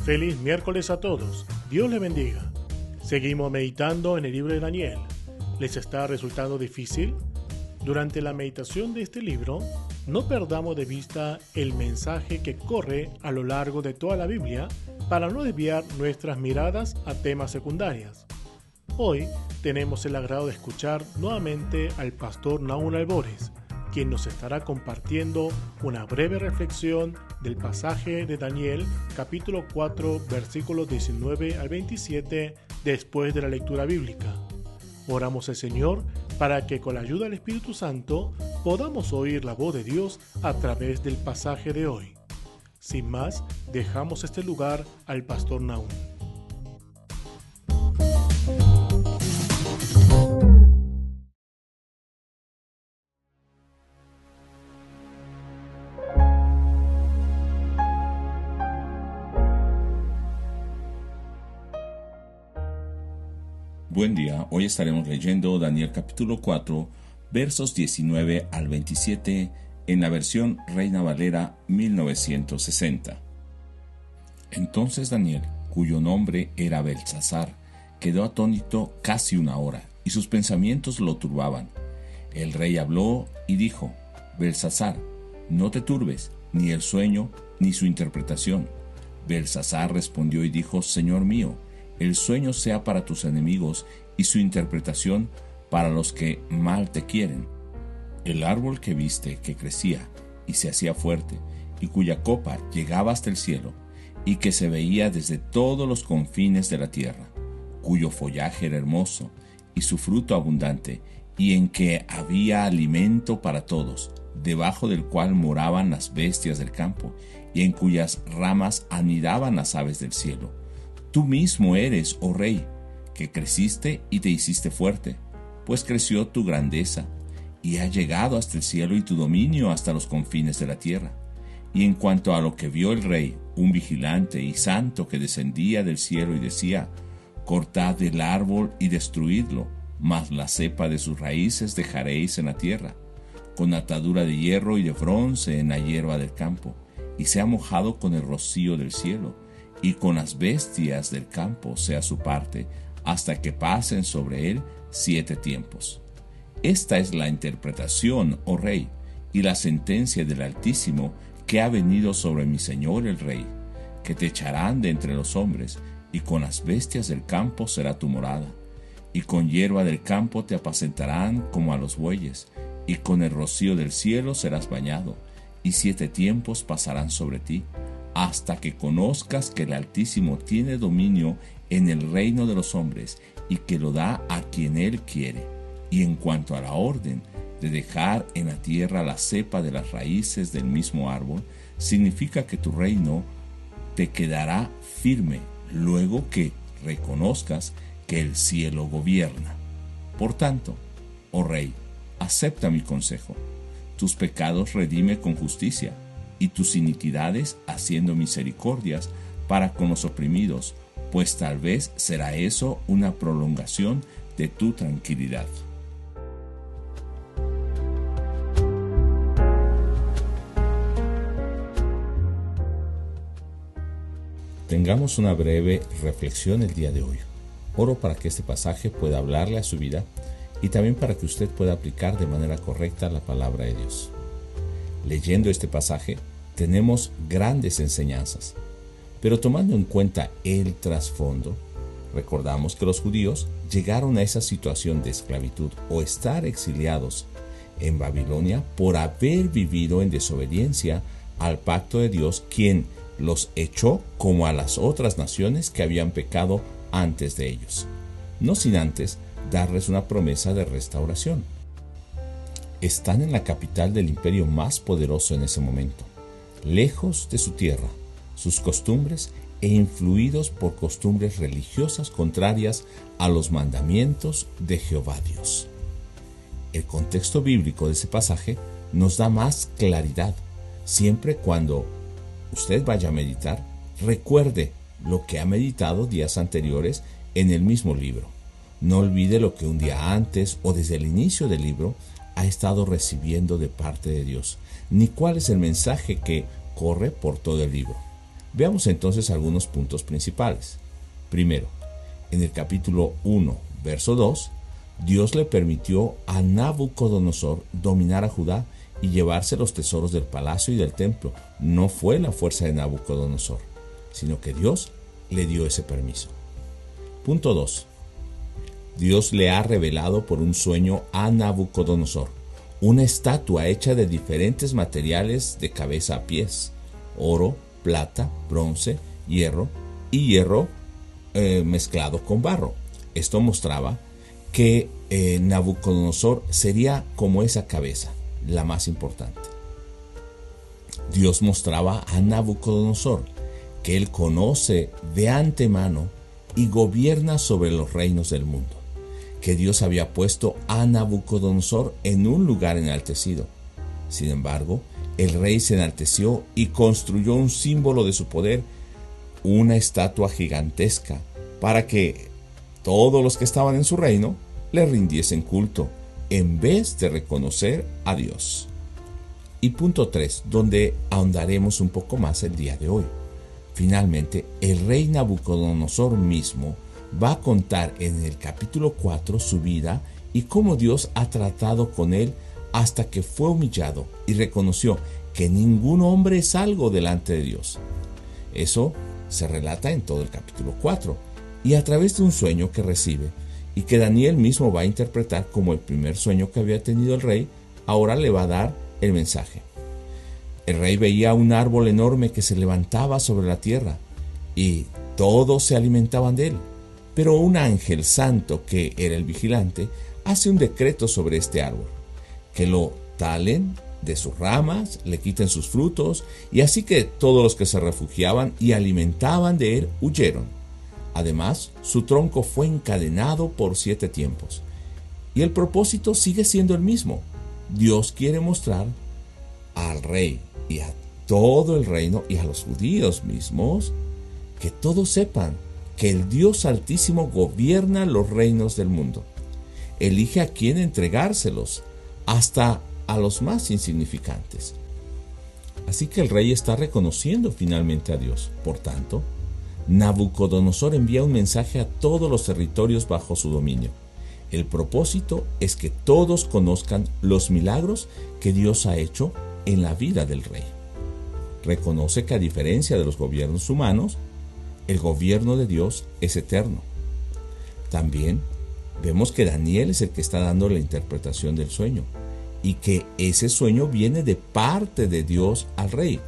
Feliz miércoles a todos. Dios les bendiga. Seguimos meditando en el libro de Daniel. ¿Les está resultando difícil? Durante la meditación de este libro, no perdamos de vista el mensaje que corre a lo largo de toda la Biblia para no desviar nuestras miradas a temas secundarios. Hoy tenemos el agrado de escuchar nuevamente al pastor Nahum Albores, quien nos estará compartiendo una breve reflexión del pasaje de Daniel, capítulo 4, versículos 19 al 27, después de la lectura bíblica. Oramos al Señor para que con la ayuda del Espíritu Santo podamos oír la voz de Dios a través del pasaje de hoy. Sin más, dejamos este lugar al pastor Nahum. Buen día, hoy estaremos leyendo Daniel capítulo 4, versos 19 al 27 en la versión Reina Valera 1960. Entonces Daniel, cuyo nombre era Beltsasar, quedó atónito casi una hora, y sus pensamientos lo turbaban. El rey habló y dijo: Beltsasar, no te turbes, ni el sueño, ni su interpretación. Beltsasar respondió y dijo: Señor mío, el sueño sea para tus enemigos y su interpretación para los que mal te quieren. El árbol que viste que crecía y se hacía fuerte, y cuya copa llegaba hasta el cielo, y que se veía desde todos los confines de la tierra, cuyo follaje era hermoso, y su fruto abundante, y en que había alimento para todos, debajo del cual moraban las bestias del campo, y en cuyas ramas anidaban las aves del cielo. Tú mismo eres, oh rey, que creciste y te hiciste fuerte, pues creció tu grandeza, y ha llegado hasta el cielo y tu dominio hasta los confines de la tierra. Y en cuanto a lo que vio el rey, un vigilante y santo que descendía del cielo y decía: Cortad el árbol y destruidlo, mas la cepa de sus raíces dejaréis en la tierra, con atadura de hierro y de bronce en la hierba del campo, y sea mojado con el rocío del cielo, y con las bestias del campo sea su parte, hasta que pasen sobre él 7 tiempos. Esta es la interpretación, oh rey, y la sentencia del Altísimo que ha venido sobre mi señor el rey, que te echarán de entre los hombres, y con las bestias del campo será tu morada, y con hierba del campo te apacentarán como a los bueyes, y con el rocío del cielo serás bañado, y 7 tiempos pasarán sobre ti, hasta que conozcas que el Altísimo tiene dominio en el reino de los hombres, y que lo da a quien él quiere. Y en cuanto a la orden de dejar en la tierra la cepa de las raíces del mismo árbol, significa que tu reino te quedará firme luego que reconozcas que el cielo gobierna. Por tanto, oh rey, acepta mi consejo. Tus pecados redime con justicia, y tus iniquidades haciendo misericordias para con los oprimidos, pues tal vez será eso una prolongación de tu tranquilidad. Tengamos una breve reflexión el día de hoy. Oro para que este pasaje pueda hablarle a su vida y también para que usted pueda aplicar de manera correcta la palabra de Dios. Leyendo este pasaje, tenemos grandes enseñanzas, pero tomando en cuenta el trasfondo, recordamos que los judíos llegaron a esa situación de esclavitud o estar exiliados en Babilonia por haber vivido en desobediencia al pacto de Dios, quien los echó como a las otras naciones que habían pecado antes de ellos, no sin antes darles una promesa de restauración. Están en la capital del imperio más poderoso en ese momento, lejos de su tierra, sus costumbres e influidos por costumbres religiosas contrarias a los mandamientos de Jehová Dios. El contexto bíblico de ese pasaje nos da más claridad. Siempre cuando usted vaya a meditar, recuerde lo que ha meditado días anteriores en el mismo libro. No olvide lo que un día antes o desde el inicio del libro ha estado recibiendo de parte de Dios, ni cuál es el mensaje que corre por todo el libro. Veamos entonces algunos puntos principales. Primero, en el capítulo 1, verso 2, Dios le permitió a Nabucodonosor dominar a Judá y llevarse los tesoros del palacio y del templo. No fue la fuerza de Nabucodonosor, sino que Dios le dio ese permiso. Punto 2. Dios le ha revelado por un sueño a Nabucodonosor una estatua hecha de diferentes materiales de cabeza a pies: oro, plata, bronce, hierro y hierro mezclado con barro. Esto mostraba que Nabucodonosor sería como esa cabeza, la más importante. Dios mostraba a Nabucodonosor que él conoce de antemano y gobierna sobre los reinos del mundo, que Dios había puesto a Nabucodonosor en un lugar enaltecido. Sin embargo, el rey se enalteció y construyó un símbolo de su poder, una estatua gigantesca, para que todos los que estaban en su reino le rindiesen culto, en vez de reconocer a Dios. Y punto 3, donde ahondaremos un poco más el día de hoy. Finalmente, el rey Nabucodonosor mismo va a contar en el capítulo 4 su vida y cómo Dios ha tratado con él hasta que fue humillado y reconoció que ningún hombre es algo delante de Dios. Eso se relata en todo el capítulo 4 y a través de un sueño que recibe y que Daniel mismo va a interpretar como el primer sueño que había tenido el rey, ahora le va a dar el mensaje. El rey veía un árbol enorme que se levantaba sobre la tierra y todos se alimentaban de él. Pero un ángel santo, que era el vigilante, hace un decreto sobre este árbol: que lo talen de sus ramas, le quiten sus frutos, y así que todos los que se refugiaban y alimentaban de él huyeron. Además, su tronco fue encadenado por 7 tiempos. Y el propósito sigue siendo el mismo. Dios quiere mostrar al rey y a todo el reino y a los judíos mismos que todos sepan que el Dios Altísimo gobierna los reinos del mundo. Elige a quién entregárselos, hasta a los más insignificantes. Así que el rey está reconociendo finalmente a Dios. Por tanto, Nabucodonosor envía un mensaje a todos los territorios bajo su dominio. El propósito es que todos conozcan los milagros que Dios ha hecho en la vida del rey. Reconoce que, a diferencia de los gobiernos humanos, el gobierno de Dios es eterno. También vemos que Daniel es el que está dando la interpretación del sueño y que ese sueño viene de parte de Dios al rey.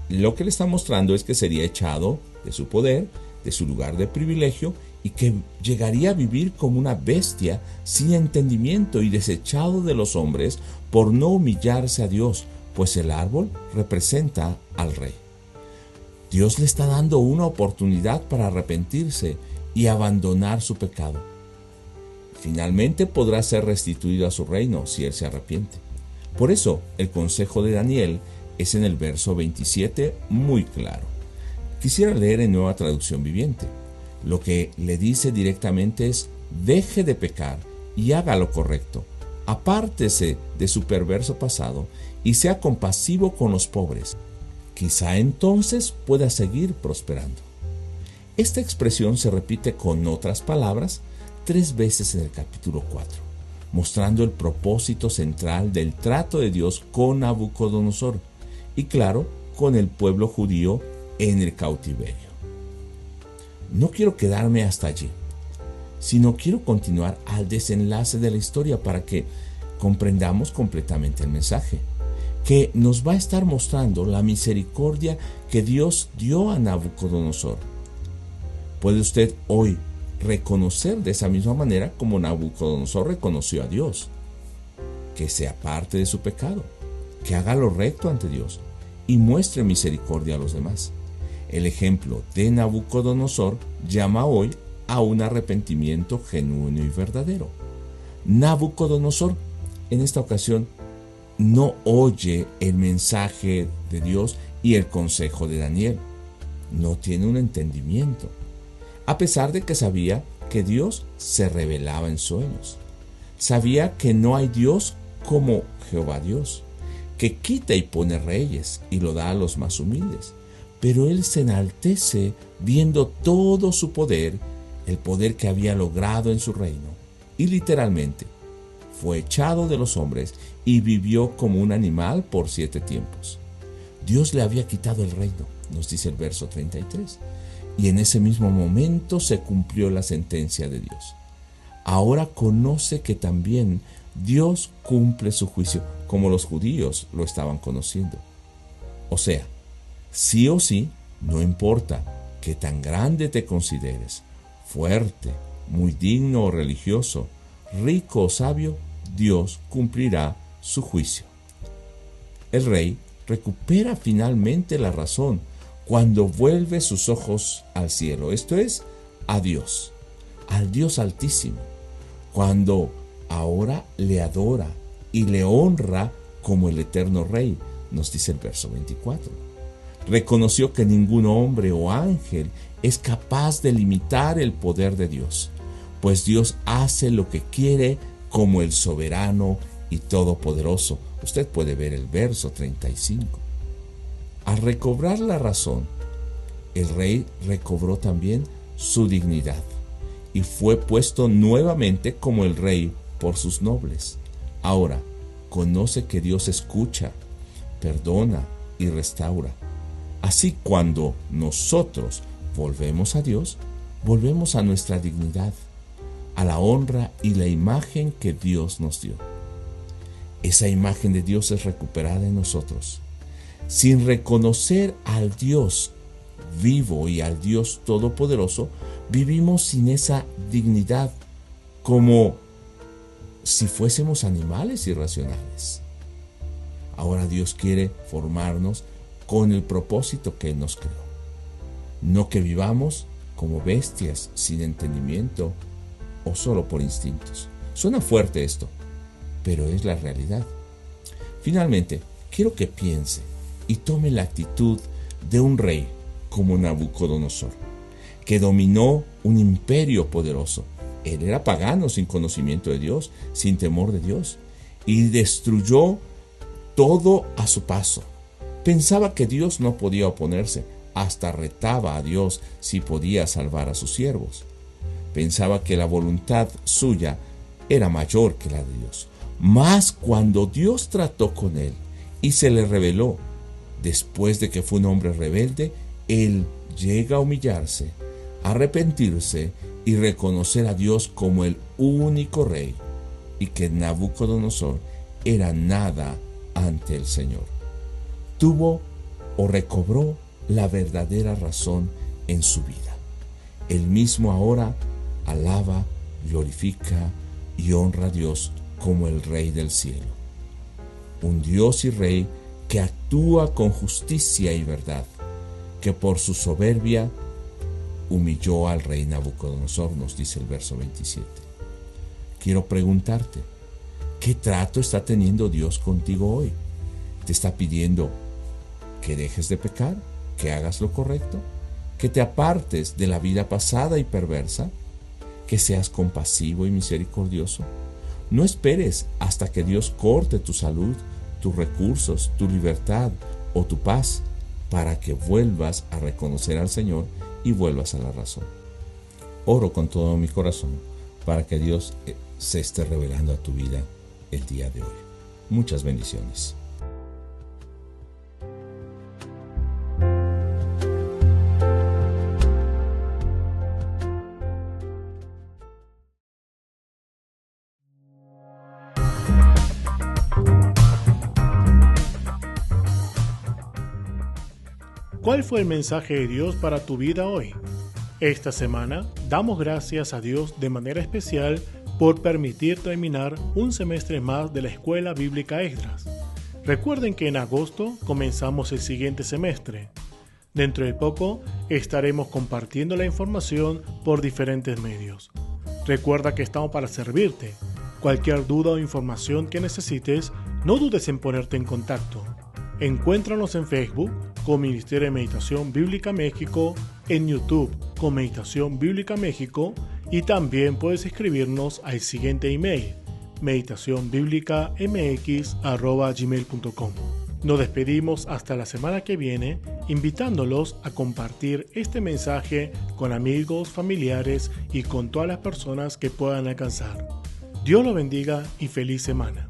Lo que le está mostrando es que sería echado de su poder, de su lugar de privilegio, y que llegaría a vivir como una bestia sin entendimiento y desechado de los hombres por no humillarse a Dios, pues el árbol representa al rey. Dios le está dando una oportunidad para arrepentirse y abandonar su pecado. Finalmente podrá ser restituido a su reino si él se arrepiente. Por eso, el consejo de Daniel es en el verso 27 muy claro. Quisiera leer en Nueva Traducción Viviente. Lo que le dice directamente es: deje de pecar y haga lo correcto. Apártese de su perverso pasado y sea compasivo con los pobres. Quizá entonces pueda seguir prosperando. Esta expresión se repite con otras palabras 3 veces en el capítulo 4, mostrando el propósito central del trato de Dios con Nabucodonosor y, claro, con el pueblo judío en el cautiverio. No quiero quedarme hasta allí, sino quiero continuar al desenlace de la historia para que comprendamos completamente el mensaje, que nos va a estar mostrando la misericordia que Dios dio a Nabucodonosor. ¿Puede usted hoy reconocer de esa misma manera como Nabucodonosor reconoció a Dios? Que se aparte de su pecado, que haga lo recto ante Dios y muestre misericordia a los demás. El ejemplo de Nabucodonosor llama hoy a un arrepentimiento genuino y verdadero. Nabucodonosor, en esta ocasión, no oye el mensaje de Dios y el consejo de Daniel. No tiene un entendimiento, a pesar de que sabía que Dios se revelaba en sueños. Sabía que no hay Dios como Jehová Dios, que quita y pone reyes y lo da a los más humildes. pero él se enaltece viendo todo su poder, el poder que había logrado en su reino, y literalmente fue echado de los hombres y vivió como un animal por 7 tiempos. Dios le había quitado el reino, nos dice el verso 33, y en ese mismo momento se cumplió la sentencia de Dios. Ahora conoce que también Dios cumple su juicio, como los judíos lo estaban conociendo. O sea, sí o sí, no importa que tan grande te consideres, fuerte, muy digno o religioso, rico o sabio, Dios cumplirá su juicio. El rey recupera finalmente la razón cuando vuelve sus ojos al cielo, esto es, a Dios, al Dios Altísimo, cuando ahora le adora y le honra como el eterno Rey, nos dice el verso 24. Reconoció que ningún hombre o ángel es capaz de limitar el poder de Dios, pues Dios hace lo que quiere como el soberano y todopoderoso. Usted puede ver el verso 35. Al recobrar la razón, el rey recobró también su dignidad y fue puesto nuevamente como el rey por sus nobles. Ahora conoce que Dios escucha, perdona y restaura. Así, cuando nosotros volvemos a Dios, volvemos a nuestra dignidad, a la honra y la imagen que Dios nos dio. Esa imagen de Dios es recuperada en nosotros. Sin reconocer al Dios vivo y al Dios todopoderoso, vivimos sin esa dignidad, como si fuésemos animales irracionales. Ahora Dios quiere formarnos con el propósito que Él nos creó. No que vivamos como bestias sin entendimiento o solo por instintos. Suena fuerte esto, pero es la realidad. Finalmente, quiero que piense y tome la actitud de un rey como Nabucodonosor, que dominó un imperio poderoso. Él era pagano, sin conocimiento de Dios, sin temor de Dios, y destruyó todo a su paso. Pensaba que Dios no podía oponerse, hasta retaba a Dios si podía salvar a sus siervos. Pensaba que la voluntad suya era mayor que la de Dios. Mas cuando Dios trató con él y se le reveló, después de que fue un hombre rebelde, él llega a humillarse, a arrepentirse y reconocer a Dios como el único rey, y que Nabucodonosor era nada ante el Señor. Tuvo o recobró la verdadera razón en su vida. Él mismo ahora alaba, glorifica y honra a Dios como el Rey del cielo. Un Dios y Rey que actúa con justicia y verdad, que por su soberbia humilló al rey Nabucodonosor, nos dice el verso 27. Quiero preguntarte, ¿qué trato está teniendo Dios contigo hoy? ¿Te está pidiendo que dejes de pecar, que hagas lo correcto, que te apartes de la vida pasada y perversa, que seas compasivo y misericordioso? No esperes hasta que Dios corte tu salud, tus recursos, tu libertad o tu paz para que vuelvas a reconocer al Señor y vuelvas a la razón. Oro con todo mi corazón para que Dios se esté revelando a tu vida el día de hoy. Muchas bendiciones. ¿Cuál fue el mensaje de Dios para tu vida hoy? Esta semana damos gracias a Dios de manera especial por permitir terminar un semestre más de la Escuela Bíblica Esdras. Recuerden que en agosto comenzamos el siguiente semestre. Dentro de poco estaremos compartiendo la información por diferentes medios. Recuerda que estamos para servirte. Cualquier duda o información que necesites, no dudes en ponerte en contacto. Encuéntranos en Facebook con Ministerio de Meditación Bíblica México, en YouTube con Meditación Bíblica México, y también puedes escribirnos al siguiente email: meditacionbiblicamx@gmail.com. Nos despedimos hasta la semana que viene, invitándolos a compartir este mensaje con amigos, familiares y con todas las personas que puedan alcanzar. Dios los bendiga y feliz semana.